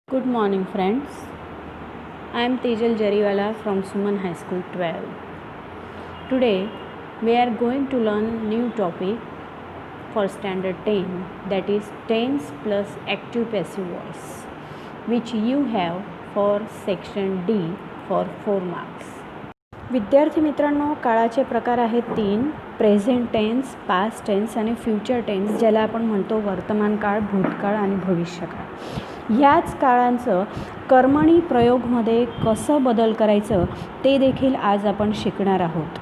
Good morning, friends. I am Tejal Jariwala from Suman High School 12. Today, we are going to learn new topic for Standard 10, that is tense plus active passive voice, which you have for section D for 4 marks. विद्यार्थी मित्रांनो, काळाचे प्रकार आहेत 3: present tense, past tense आणि future tense, ज्याला आपण म्हणतो वर्तमान काळ, भूतकाळ आणि भविष्यकाळ. ह्याच काळांचं कर्मणी प्रयोगमध्ये कसं बदल करायचं ते देखील आज आपण शिकणार आहोत.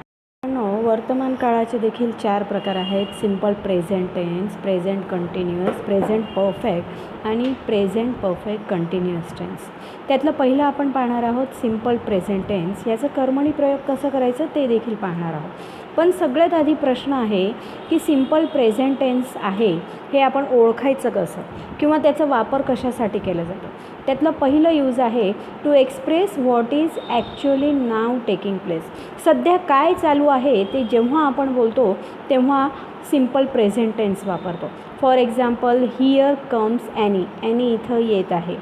वर्तमान काळाचे देखील 4 प्रकार आहेत: simple present tense, present continuous, present perfect आणि प्रेझेंट परफेक्ट कंटिन्युअस टेन्स. त्यातलं पहिलं आपण पाहणार आहोत सिम्पल प्रेझेंट टेन्स. याचं कर्मणी प्रयोग कसं करायचं ते देखील पाहणार आहोत. पण सगळ्यात आधी प्रश्न आहे की सिम्पल प्रेझेंट टेन्स आहे हे आपण ओळखायचं कसं, किंवा त्याचा वापर कशासाठी केला जातो. त्यातलं पहिलं यूज आहे to express what is actually now taking place. सध्या काय चालू आहे ते जेव्हा आपण बोलतो तेव्हा सिम्पल प्रेझेंट टेन्स वापरतो. For example, here comes Annie. Annie इथं येत आहे.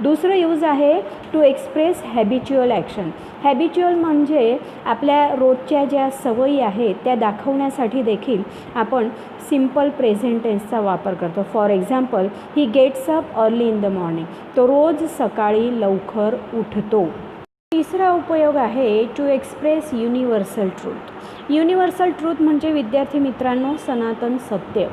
दुसरं यूज आहे to express habitual action. Habitual म्हणजे आपल्या रोजच्या ज्या सवयी आहेत त्या दाखवण्यासाठी देखील आपण सिम्पल प्रेझेंट टेन्सचा वापर करतो. For example, he gets up early in the morning. तो रोज सकाळी लवकर उठतो. तिसरा उपयोग आहे to express universal truth. Universal truth म्हणजे विद्यार्थी मित्रांनो सनातन सत्य.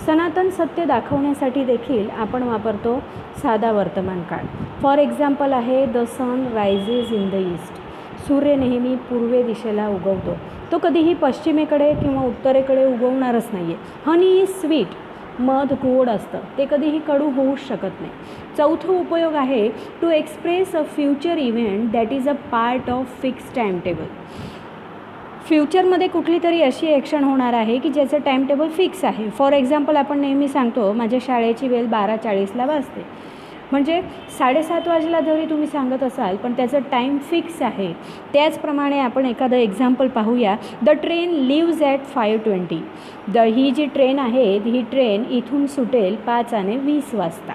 सनातन सत्य दाखवण्यासाठी देखील आपण वापरतो साधा वर्तमान काळ. फॉर एक्झाम्पल आहे the sun rises in the east. सूर्य नेहमी पूर्वे दिशेला उगवतो. तो कधीही पश्चिमेकडे किंवा उत्तरेकडे उगवणारच नाही आहे. Honey is sweet. मध गोड असतं, ते कधीही कडू होऊच शकत नाही. चौथं उपयोग आहे to express a future event that is a part of fix time table. फ्युचरमध्ये कुठली तरी अशी ॲक्शन होणार आहे की ज्याचं टाईम टेबल फिक्स आहे. फॉर एक्झाम्पल, आपण नेहमी सांगतो माझ्या शाळेची वेळ 12:40ला वाजते. म्हणजे 7:30 वाजला जरी तुम्ही सांगत असाल पण त्याचं टाईम फिक्स आहे. त्याचप्रमाणे आपण एखादं एक्झाम्पल पाहूया. The train leaves at 5:20. ही जी ट्रेन आहे ही ट्रेन इथून सुटेल 5:20 वाजता.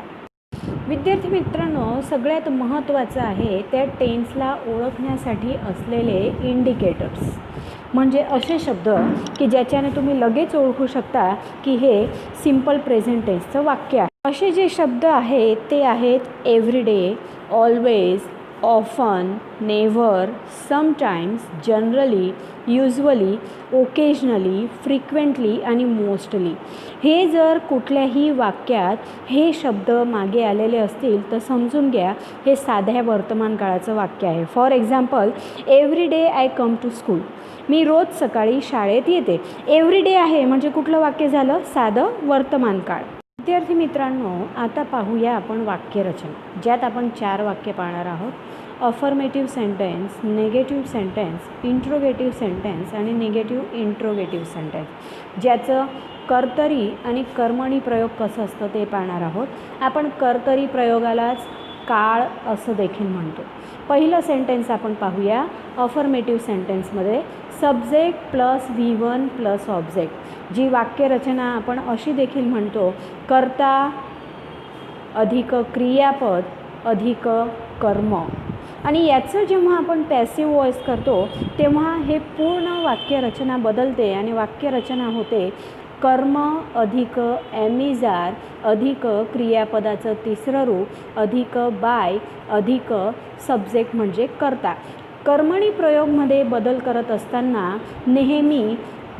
विद्यार्थी मित्रांनो, सगळ्यात महत्त्वाचं आहे त्या टेन्सला ओळखण्यासाठी असलेले इंडिकेटर्स, म्हणजे असे शब्द की ज्याच्याने तुम्ही लगेच ओळखू शकता की हे सिम्पल प्रेझेंट टेन्सचं वाक्य आहे. असे जे शब्द आहेत ते आहेत everyday, always, often, never, sometimes, generally, usually, occasionally, frequently आणि मोस्टली. हे जर कुठल्याही वाक्यात हे शब्द मागे आलेले असतील तर समजून घ्या हे साध्या वर्तमान काळाचं वाक्य आहे. For example, every day I come to school. मी रोज सकाळी शाळेत येते. एव्हरी डे आहे म्हणजे कुठलं वाक्य झालं? साधं वर्तमान काळ. विद्यार्थी मित्रांनो, आता पाहूया आपण वाक्यरचना, ज्यात आपण 4 वाक्य पाहणार आहोत. Affirmative sentence, negative sentence, interrogative sentence आणि निगेटिव्ह इंट्रोगेटिव्ह सेंटेन्स, ज्याचं कर्तरी आणि कर्मणी प्रयोग कसं असतं ते पाहणार आहोत. आपण कर्तरी प्रयोगालाच काळ असं देखील म्हणतो. पहिलं सेंटेन्स आपण पाहूया. अफर्मेटिव्ह सेंटेन्समध्ये subject plus V1 plus object. जी वाक्यरचना आपण अशी देखील म्हणतो, कर्ता अधिक क्रियापद अधिक कर्म. आणि याचं जेव्हा आपण पॅसिव्ह वॉइस करतो तेव्हा हे पूर्ण वाक्यरचना बदलते आणि वाक्यरचना होते कर्म अधिक ॲमिजार अधिक क्रियापदाचं तिसरं रूप अधिक बाय अधिक सब्जेक्ट म्हणजे कर्ता. कर्मणी प्रयोगमध्ये बदल करत असताना नेहमी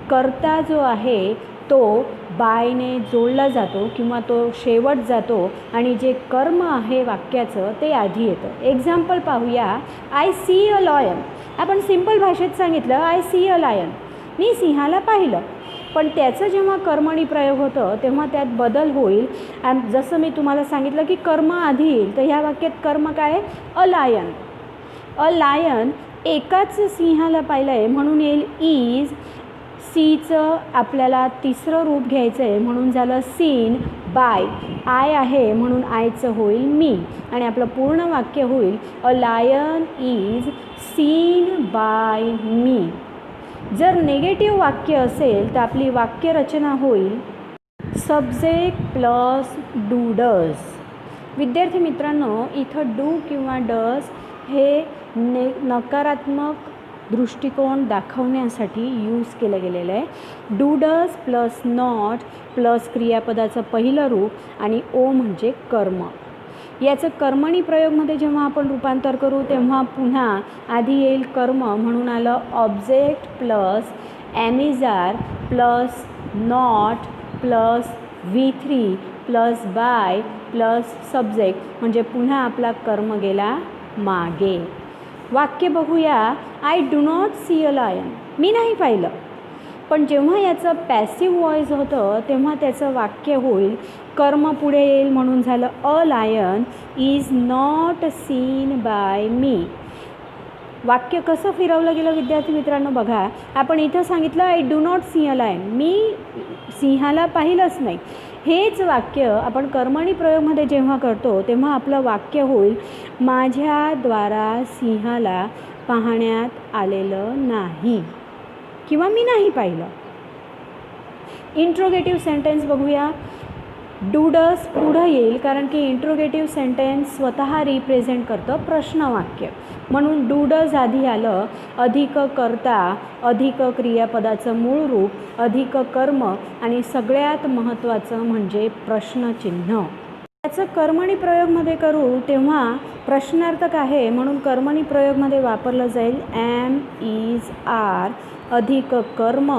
कर्ता जो आहे तो बायने जोडला जातो किंवा तो शेवट जातो आणि जे कर्म आहे वाक्याचं ते आधी येतं. एक्झाम्पल पाहूया. I see a lion. आपण सिम्पल भाषेत सांगितलं आय सी अ लायन, मी सिंहाला पाहिलं. पण त्याचं जेव्हा कर्मणी प्रयोग होतं तेव्हा त्यात बदल होईल. जसं मी तुम्हाला सांगितलं की कर्म आधी येईल, तर ह्या वाक्यात कर्म काय आहे? A lion. अ लायन एकाच सिंहाला पाहिलं आहे म्हणून येईल इज. सीचं आपल्याला तिसरं रूप घ्यायचं आहे म्हणून झालं सीन बाय. आय आहे म्हणून आयचं होईल मी आणि आपलं पूर्ण वाक्य होईल a lion is seen by me. जर नेगेटिव्ह वाक्य असेल तर आपली वाक्यरचना होईल सब्जेक्ट प्लस डू डज. विद्यार्थी मित्रांनो, इथं डू किंवा डज हे नकारात्मक दृष्टिकोन दाखवण्यासाठी यूज केलं गेलेलं आहे. Do does plus not plus क्रियापदाचं पहिलं रूप आणि ओ म्हणजे कर्म. याचं कर्मणी प्रयोगमध्ये जेव्हा आपण रूपांतर करू तेव्हा पुन्हा आधी येईल कर्म, म्हणून आलं object plus am is are plus not plus V3 plus by plus subject, म्हणजे पुन्हा आपला कर्म गेला मागे. वाक्य बघूया. I do not see a lion. मी नाही पाहिलं. पण जेव्हा याचं पॅसिव्ह व्हॉइस होतं तेव्हा त्याचं वाक्य होईल कर्म पुढे येईल, म्हणून झालं a lion is not seen by me. वाक्य कसं फिरवलं गेलं विद्यार्थी मित्रांनो बघा. आपण इथं सांगितलं I do not see a lion, मी सिंहाला पाहिलंच नाही. हेच वाक्य आपण कर्मणी प्रयोगमध्ये जेव्हा करतो तेव्हा आपलं वाक्य होईल माझ्याद्वारा सिंहाला पाहण्यात आलेलं नाही किंवा मी नाही पाहिलं. इंट्रोगेटिव्ह सेंटेन्स बघूया. डू डज पुढं येईल कारण की इंट्रोगेटिव्ह सेंटेन्स स्वतः रिप्रेझेंट करतं प्रश्नवाक्य, म्हणून डू डज आधी आलं, अधिक कर्ता अधिक क्रियापदाचं मूळ रूप अधिक कर्म आणि सगळ्यात महत्त्वाचं म्हणजे प्रश्नचिन्ह. त्याचं कर्मणी प्रयोगमध्ये करू तेव्हा प्रश्नार्थक आहे, म्हणून कर्मणी प्रयोगमध्ये वापरलं जाईल ॲम इज आर अधिक कर्म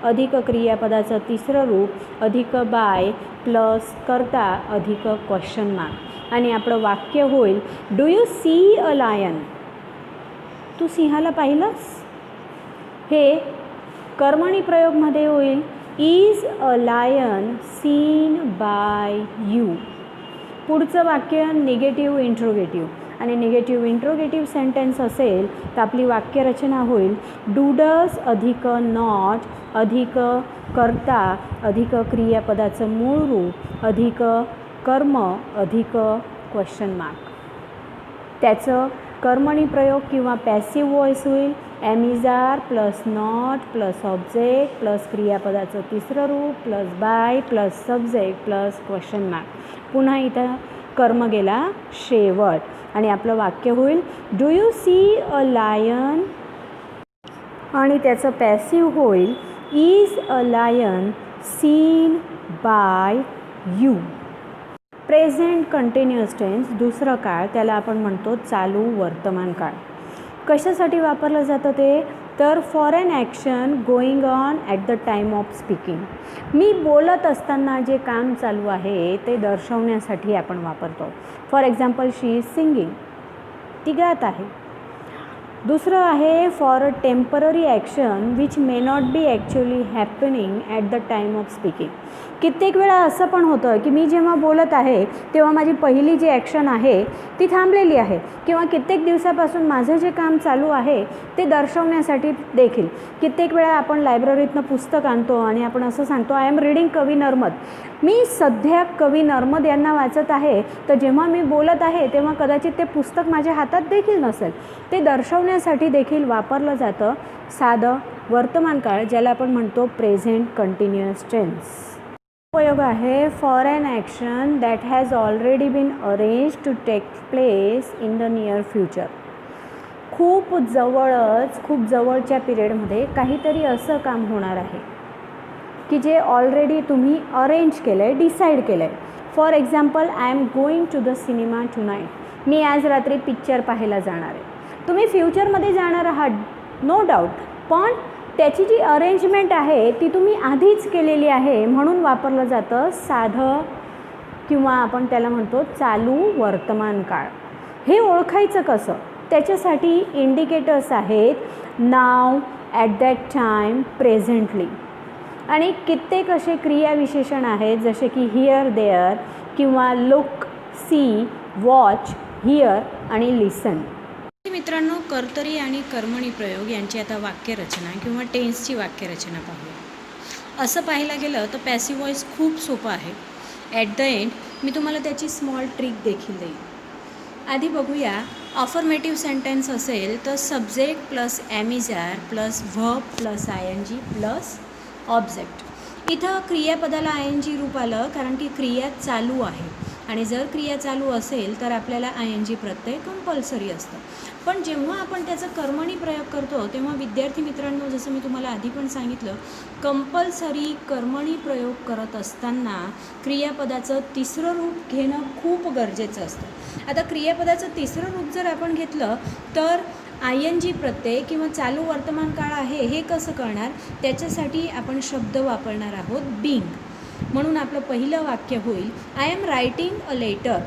अधिक क्रियापदाचं तिसरं रूप अधिक बाय प्लस कर्ता अधिक क्वेश्चन मार्क आणि आपलं वाक्य होईल do you see a lion. तू सिंहाला पाहिलंस. हे कर्मणी प्रयोगमध्ये होईल is a lion seen by you. पुढचं वाक्य निगेटिव्ह इंट्रोगेटिव्ह आणि निगेटिव्ह इंट्रोगेटिव्ह सेंटेन्स असेल तर आपली वाक्यरचना होईल डू डज अधिक नॉट अधिक कर्ता अधिक क्रियापदाचं मूळ रूप अधिक कर्म अधिक क्वेश्चन मार्क. त्याचं कर्मणी प्रयोग किंवा पॅसिव्ह व्हॉइस होईल am is are plus not plus object plus क्रियापदाचं तिसरं रूप plus by plus subject plus question mark. पुन्हा इथं कर्म गेला शेवट आणि आपलं वाक्य होईल do you see a lion आणि त्याचं पॅसिव्ह होईल is a lion seen by you. Present continuous tense दुसरं काळ त्याला आपण म्हणतो चालू वर्तमान काळ. कशासाठी वापरलं जातं ते तर for an action going on at the time of speaking. मी बोलत असताना जे काम चालू आहे ते दर्शवण्यासाठी आपण वापरतो. For example she is singing, ती गात आहे. दुसरं आहे for a temporary action which may not be actually happening at the time of speaking. कित्येक वेळा असं पण होतं की मी जेव्हा बोलत आहे तेव्हा माझी पहिली जी ॲक्शन आहे ती थांबलेली आहे किंवा कित्येक दिवसापासून माझं जे काम चालू आहे ते दर्शवण्यासाठी देखील. कित्येक वेळा आपण लायब्ररीतनं पुस्तक आणतो आणि आपण असं सांगतो आय एम रीडिंग कवी नर्मद. मी सध्या कवी नर्मद यांना वाचत आहे, तर जेव्हा मी बोलत आहे तेव्हा कदाचित ते पुस्तक माझ्या हातात देखील नसेल. ते दर्शवण्यासाठी देखील वापरलं जातं साधं वर्तमान काळ ज्याला आपण म्हणतो प्रेझेंट कंटिन्युअस टेन्स. उपयोग आहे for an action that has already been arrange to take place in the near future. खूप जवळच्या पिरियडमध्ये काहीतरी असं काम होणार आहे की जे ऑलरेडी तुम्ही अरेंज केलं आहे, डिसाईड केलं आहे. For example I am going to the cinema tonight. मी आज रात्री पिक्चर पाहायला जाणार आहे. तुम्ही फ्युचरमध्ये जाणार आहात नो डाऊट, पण त्याची जी अरेंजमेंट आहे ती तुम्ही आधीच केलेली आहे, म्हणून वापरलं जातं साधं किंवा आपण त्याला म्हणतो चालू वर्तमान काळ. हे ओळखायचं कसं त्याच्यासाठी इंडिकेटर्स आहेत नाव, ॲट दॅट टाईम, प्रेझेंटली आणि कित्येक असे क्रियाविशेषण आहेत जसे की हिअर, देअर किंवा लुक, सी, वॉच, हिअर आणि लिसन. मित्रांनो, कर्तरी आणि कर्मणी प्रयोग यांची आता वाक्यरचना किंवा टेन्सची वाक्यरचना पाहूया. असं पाहायला गेलं तर पॅसिव्ह व्हॉइस खूप सोपं आहे. ॲट द एंड मी तुम्हाला त्याची स्मॉल ट्रिक देखील देईन. आधी बघूया. अफर्मेटिव्ह सेंटेन्स असेल तर subject plus am is are plus verb plus ING plus object. इथं क्रियापदाला ING रूप आलं कारण की क्रिया चालू आहे आणि जर क्रिया चालू असेल तर आपल्याला ING प्रत्यय कंपल्सरी असतं. पण जेव्हा आपण त्याचा कर्मणी प्रयोग करतो तेव्हा विद्यार्थी मित्रांनो, जसं मी तुम्हाला आधी पण सांगितलं, कंपल्सरी कर्मणी प्रयोग करत असताना क्रियापदाचं तिसरं रूप घेणं खूप गरजेचं असतं. आता क्रियापदाचं तिसरं रूप जर आपण घेतलं तर ING प्रत्यय किंवा चालू वर्तमान काळ आहे हे कसं कळणार, त्याच्यासाठी आपण शब्द वापरणार आहोत बीइंग. म्हणून आपलं पहिलं वाक्य होईल, I am writing a letter.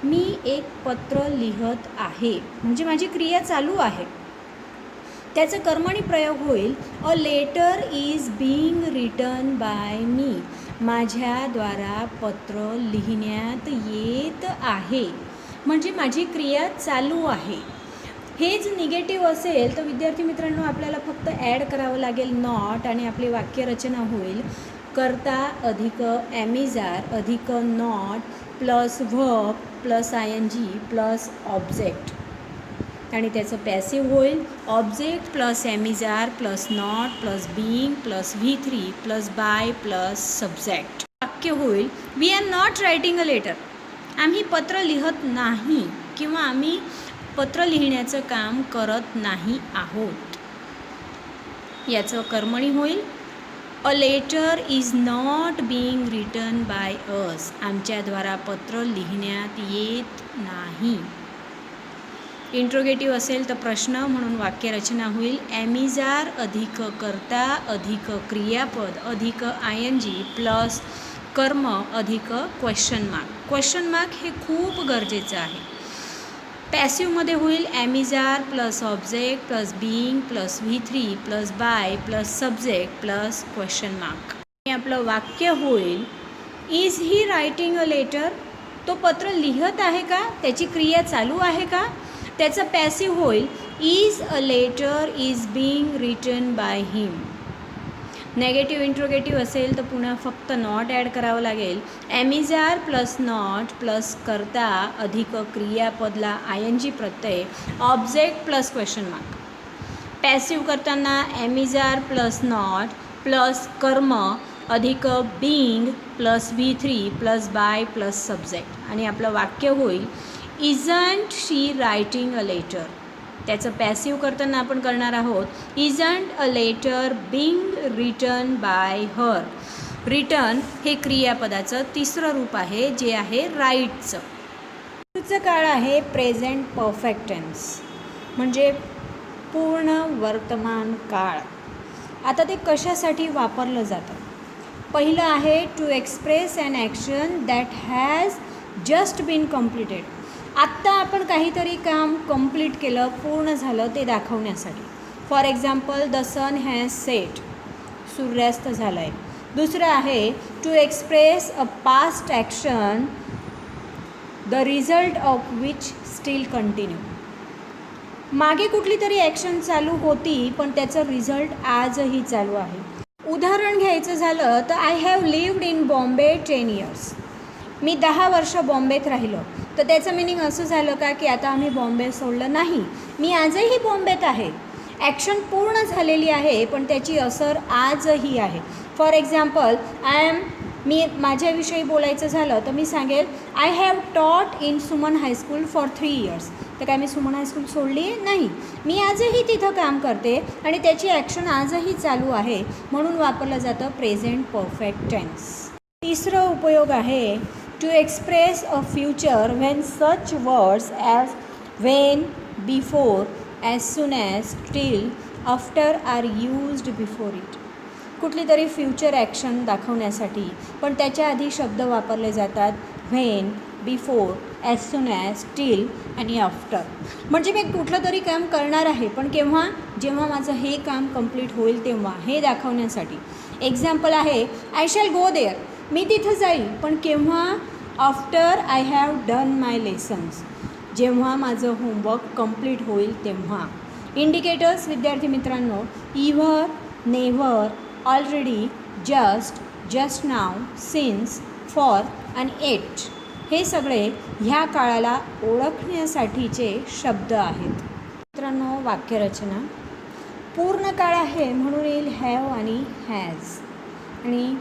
मी एक पत्र लिहत आहे, म्हणजे माझी क्रिया चालू आहे. त्याचा कर्मणी प्रयोग होईल, a letter is being written by me. माझ्याद्वारा पत्र लिहिण्यात येत आहे, म्हणजे माझी क्रिया चालू आहे. हेच निगेटिव्ह असेल तर विद्यार्थी मित्रांनो आपल्याला फक्त ॲड करावं लागेल नॉट आणि आपली वाक्यरचना होईल, कर्ता अधिक ॲमिजार अधिक not plus verb plus ING plus object. आणि त्याचं पॅसिव्ह होईल, object plus am is are plus not plus being plus V3 plus by plus subject. वाक्य होईल, we are not writing a letter. आम्ही पत्र लिहत नाही किंवा आम्ही पत्र लिहिण्याचं काम करत नाही आहोत. याचं कर्मणी होईल, a letter is not being written by us. आमच्याद्वारा पत्र लिहिण्यात येत नाही. इंट्रोगेटिव्ह असेल तर प्रश्न, म्हणून वाक्यरचना होईल, ॲमिजार अधिक कर्ता अधिक क्रियापद अधिक ING प्लस कर्म अधिक क्वेश्चन मार्क. क्वेश्चन मार्क हे खूप गरजेचं आहे. पॅसिव्हमध्ये होईल, am is are plus object plus being plus V3 plus by plus subject plus question mark. आणि आपलं वाक्य होईल, is he writing a letter. तो पत्र लिहत आहे का, त्याची क्रिया चालू आहे का. त्याचा पॅसिव्ह होईल, is a letter is being written by him. Negative interrogative असेल तर पुन्हा फक्त नॉट ॲड करावं लागेल, ॲमिजार प्लस नॉट प्लस कर्ता अधिक क्रियापदला ING प्रत्यय object plus question mark. Passive करताना ॲमिजार प्लस नॉट प्लस कर्म अधिक being plus V3 plus by plus subject. आणि आपलं वाक्य होईल, isn't she writing a letter. त्याचं पॅसिव्ह करताना आपण करणार आहोत, isn't a letter being written by her. Written हे क्रियापदाचं तिसरं रूप आहे, जे आहे राईटचं. पुढचं काळ आहे प्रेझेंट परफेक्ट टेन्स, म्हणजे पूर्ण वर्तमान काळ. आता ते कशासाठी वापरलं जातं. पहिलं आहे, to express an action that has just been completed. आत्ता आपण काहीतरी काम कंप्लीट केलं, पूर्ण झालं ते दाखवण्यासाठी. For example, the sun has set. सूर्यास्त झाला आहे. दुसरं आहे, to express a past action the result of which still continue. मागे कुठली तरी ॲक्शन चालू होती पण त्याचं रिझल्ट आजही चालू आहे. उदाहरण घ्यायचं झालं तर I have lived in Bombay 10 years. मी 10 वर्ष बॉम्बेत राहिलो. तर त्याचं मिनिंग असं झालं का की आता आम्ही बॉम्बे सोडलं नाही, मी आजही बॉम्बेत आहे. ॲक्शन पूर्ण झालेली आहे पण त्याची असर आजही आहे. फॉर एक्झाम्पल, मी माझ्याविषयी बोलायचं झालं तर मी सांगेल, I have taught in Suman high school for 3 years. तर काय मी सुमन हायस्कूल सोडली नाही, मी आजही तिथं काम करते आणि त्याची ॲक्शन आजही चालू आहे. म्हणून वापरलं जातं प्रेझेंट परफेक्ट टेन्स. तिसरं उपयोग आहे, to express a future when such words as when, before, as soon as, till, after are used before it. कुठली तरी फ्युचर ॲक्शन दाखवण्यासाठी पण त्याच्या आधी शब्द वापरले जातात when, before, as soon as, till आणि आफ्टर. म्हणजे मी कुठलं तरी काम करणार आहे पण केव्हा, जेव्हा माझं हे काम कंप्लीट होईल तेव्हा, हे दाखवण्यासाठी. एक्झाम्पल आहे, आय शॅल गो देअर. मी तिथं जाईल पण केव्हा, after I have done my lessons. जेव्हा माझं होमवर्क कंप्लीट होईल तेव्हा. इंडिकेटर्स विद्यार्थी मित्रांनो, ever, never, already, just, just now, since, for आणि एट हे सगळे ह्या काळाला ओळखण्यासाठीचे शब्द आहेत. मित्रांनो, वाक्यरचना पूर्ण काळ आहे म्हणून येईल हॅव आणि हॅज. आणि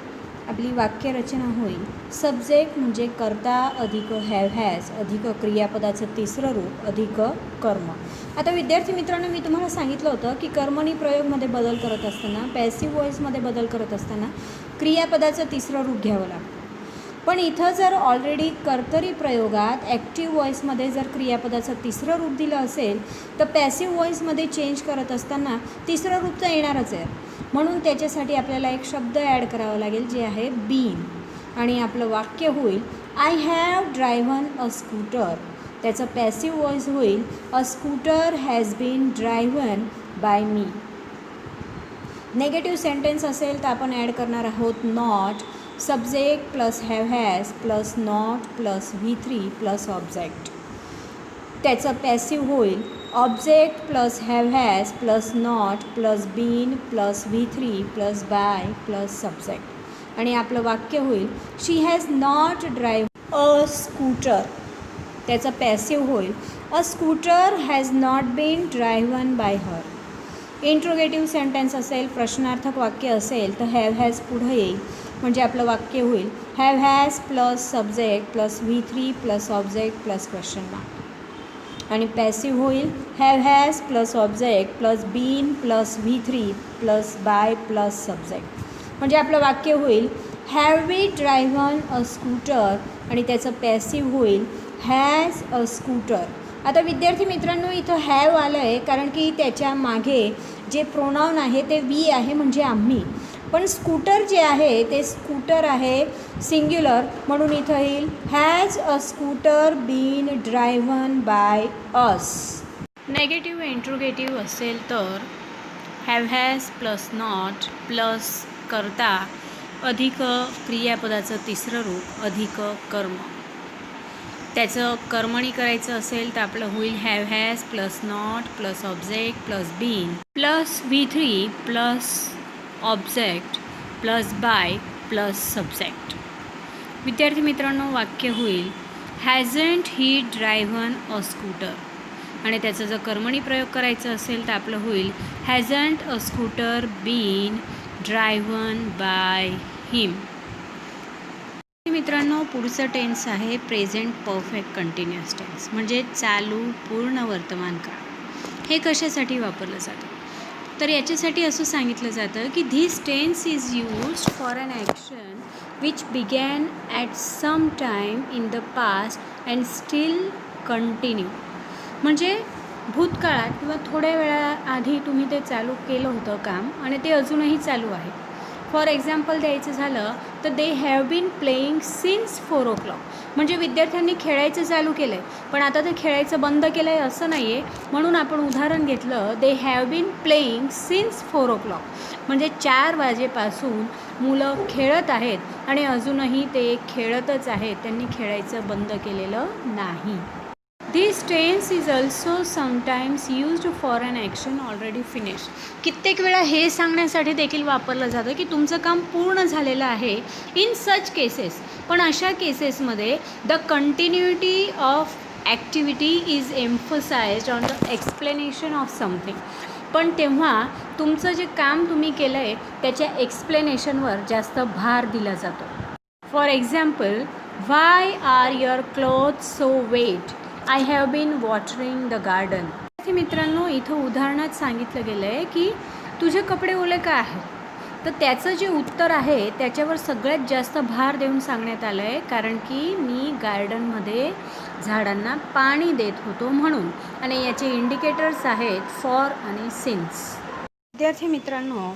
आपली वाक्यरचना होईल सब्जेक्ट म्हणजे कर्ता अधिक हॅव हॅज अधिक क्रियापदाचं तिसरं रूप अधिक कर्म. आता विद्यार्थी मित्रांनो, मी तुम्हाला सांगितलं होतं की कर्मणी प्रयोगमध्ये बदल करत असताना, पॅसिव्ह व्हॉईसमध्ये बदल करत असताना क्रियापदाचं तिसरं रूप घ्यावं लागतं. पण इथं जर ऑलरेडी कर्तरी प्रयोगात ॲक्टिव्ह व्हॉईसमध्ये जर क्रियापदाचं तिसरं रूप दिलं असेल तर पॅसिव्ह व्हॉईसमध्ये चेंज करत असताना तिसरं रूप तर येणारच आहे. म्हणून त्याच्यासाठी आपल्याला एक शब्द ॲड करावा लागेल जे आहे बीन. आणि आपलं वाक्य होईल I have driven a scooter. त्याचं पॅसिव्ह व्हॉईस होईल a scooter has been driven by me. Negative sentence असेल तर आपण ॲड करणार आहोत not, subject plus have has plus not plus V3 plus object. त्याचं पॅसिव्ह होईल object plus have has plus not plus been plus V3 plus by plus subject. आणि आपलं वाक्य होईल she has not drive a scooter. त्याचं passive होईल a scooter has not been driven by her. Interrogative sentence असेल, प्रश्नार्थक वाक्य असेल तर हॅव हॅज पुढं येईल. म्हणजे आपलं वाक्य होईल have has plus subject plus V3 plus object plus question mark. आणि पॅसिव्ह होईल have has plus object plus been plus V3 plus by plus subject. म्हणजे आपलं वाक्य होईल have we driven a scooter. आणि त्याचं पॅसिव्ह होईल हॅज अ स्कूटर. आता विद्यार्थी मित्रांनो, इथं हॅव आलं आहे कारण की त्याच्या मागे जे प्रोनाऊन आहे ते वी आहे, म्हणजे आम्ही. पण स्कूटर जे आहे ते स्कूटर आहे सिंग्युलर, म्हणून इथं येईल has a scooter been driven by us. Negative interrogative असेल तर have has plus not plus कर्ता अधिक क्रियापदाचं तिसरं रूप अधिक कर्म. त्याचं कर्मणी करायचं असेल तर आपलं होईल have has plus not plus object plus been plus V3 plus object plus by plus subject. विद्यार्थी मित्रांनो, वाक्य होईल हॅझंट ही ड्रायव्हन अ स्कूटर. आणि त्याचा जर कर्मणी प्रयोग करायचा असेल तर आपलं होईल hasn't a scooter been driven by him. मित्रांनो, पुढचं टेन्स आहे प्रेझेंट परफेक्ट कंटिन्युअस टेन्स, म्हणजे चालू पूर्ण वर्तमान काळ. हे कशासाठी वापरलं जातं तर याच्यासाठी असं सांगितलं जातं की this tense is used for an action which began at some time in the past and still continue. म्हणजे भूतकाळात किंवा थोड्या वेळाआधी तुम्ही ते चालू केलं होतं काम आणि ते अजूनही चालू आहे. फॉर एक्झाम्पल द्यायचं झालं तर they have been playing since 4 o'clock. म्हणजे विद्यार्थ्यांनी खेळायचं चालू केलं आहे पण आता ते खेळायचं बंद केलं आहे असं नाही आहे. म्हणून आपण उदाहरण घेतलं they have been playing since 4 o'clock. म्हणजे 4 वाजेपासून मुलं खेळत आहेत आणि अजूनही ते खेळतच आहेत, त्यांनी खेळायचं बंद केलेलं नाही. This tense is also sometimes used for an action already finished. कित्येक वेळा हे सांगण्यासाठी देखील वापरलं जातं की तुमचं काम पूर्ण झालेलं आहे. इन सच केसेस, पण अशा केसेसमध्ये the continuity of activity is emphasized on the explanation of something. पण तेव्हा तुमचं जे काम तुम्ही केलं आहे त्याच्या एक्सप्लेनेशनवर जास्त भार दिला जातो. For example, why are your clothes so wet? I have been watering the garden. मित्रांनो, इथं उदाहरणात सांगितलं गेलं आहे की तुझे कपडे ओले का आहेत? तर त्याचं जे उत्तर आहे त्याच्यावर सगळ्यात जास्त भार देऊन सांगण्यात आलं आहे कारण की मी गार्डनमध्ये झाडांना पाणी देत होतो म्हणून. आणि याचे इंडिकेटर्स आहेत फॉर आणि सिन्स. विद्यार्थी मित्रांनो,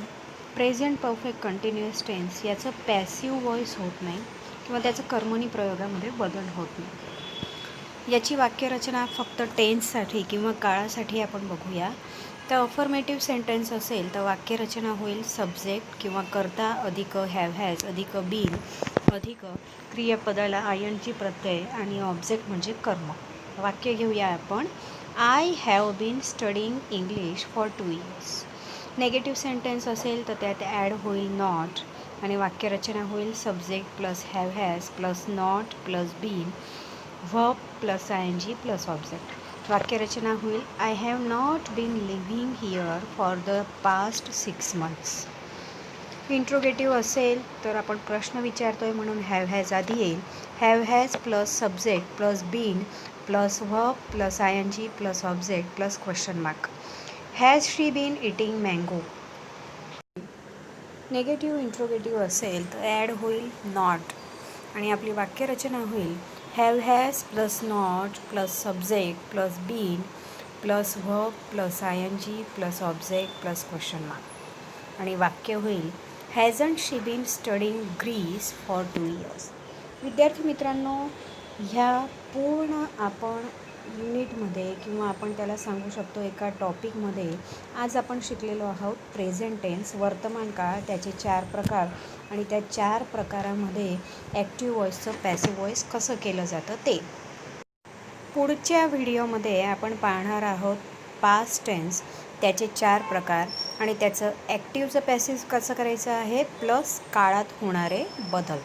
प्रेझेंट परफेक्ट कंटिन्युअस टेन्स याचं पॅसिव्ह व्हॉईस होत नाही किंवा त्याचं कर्मणी प्रयोगामध्ये बदल होत नाही. याची वाक्यरचना फक्त टेन्ससाठी किंवा काळासाठी आपण बघूया. तर अफर्मेटिव्ह सेंटेन्स असेल तर वाक्यरचना होईल सब्जेक्ट किंवा कर्ता अधिक हॅव हॅज अधिक बीन अधिक क्रियापदाला ING प्रत्यय आणि ऑब्जेक्ट म्हणजे कर्म. वाक्य घेऊया आपण. I have been studying English for 2 years. Negative sentence असेल तर त्यात ॲड होईल नॉट आणि वाक्यरचना होईल subject plus have has plus not plus been verb plus ING plus object. वाक्यरचना होईल I have not been living here for the past 6 months. Interrogative असेल तर आपण प्रश्न विचारतो आहे म्हणून हॅव हॅज आधी येईल. Have has plus subject plus been plus verb plus I N G plus object plus question mark. Has she been eating mango. Negative interrogative असेल तर ॲड होईल नॉट आणि आपली वाक्यरचना होईल have has plus not plus subject plus been plus verb plus I N G plus object plus question mark. आणि वाक्य होईल hasn't she been studying Greece for 2 years. विद्यार्थी मित्रांनो, ह्या पूर्ण आपण युनिटमध्ये किंवा आपण त्याला सांगू शकतो एका टॉपिकमध्ये आज आपण शिकलेलो आहोत प्रेझेंट टेन्स, वर्तमान काळ, त्याचे 4 प्रकार आणि त्या 4 प्रकारामध्ये ॲक्टिव्ह व्हॉईसचं पॅसिव्ह व्हॉईस कसं केलं जातं ते. पुढच्या व्हिडिओमध्ये आपण पाहणार आहोत पास्ट टेन्स, त्याचे 4 प्रकार आणि त्याचं ॲक्टिव्हचं पॅसिव्ह कसं करायचं आहे प्लस काळात होणारे बदल.